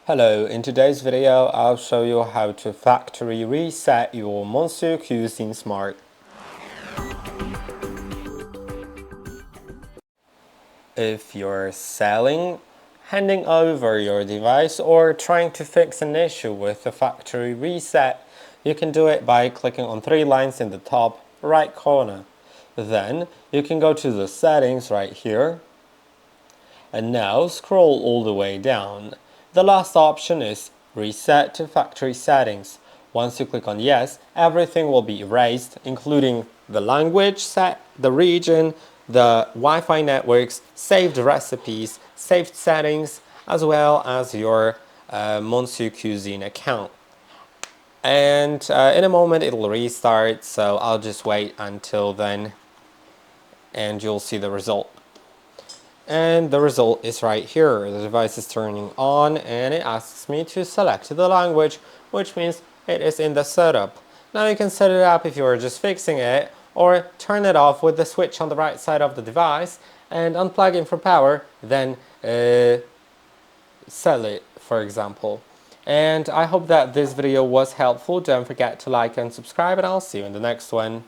Hello, in today's video I'll show you how to factory reset your Monsieur Cuisine Smart. If you're selling, handing over your device, or trying to fix an issue with the factory reset, you can do it by clicking on three lines in the top right corner. Then you can go to the settings right here, and now scroll all the way down. The last option is Reset to Factory Settings. Once you click on Yes, everything will be erased, including the language set, the region, the Wi-Fi networks, saved recipes, saved settings, as well as your Monsieur Cuisine account. And in a moment it'll restart, so I'll just wait until then and you'll see the result. And the result is right here. The device is turning on and it asks me to select the language, which means it is in the setup. Now you can set it up if you are just fixing it, or turn it off with the switch on the right side of the device and unplug it from power, then sell it, for example. And I hope that this video was helpful. Don't forget to like and subscribe, and I'll see you in the next one.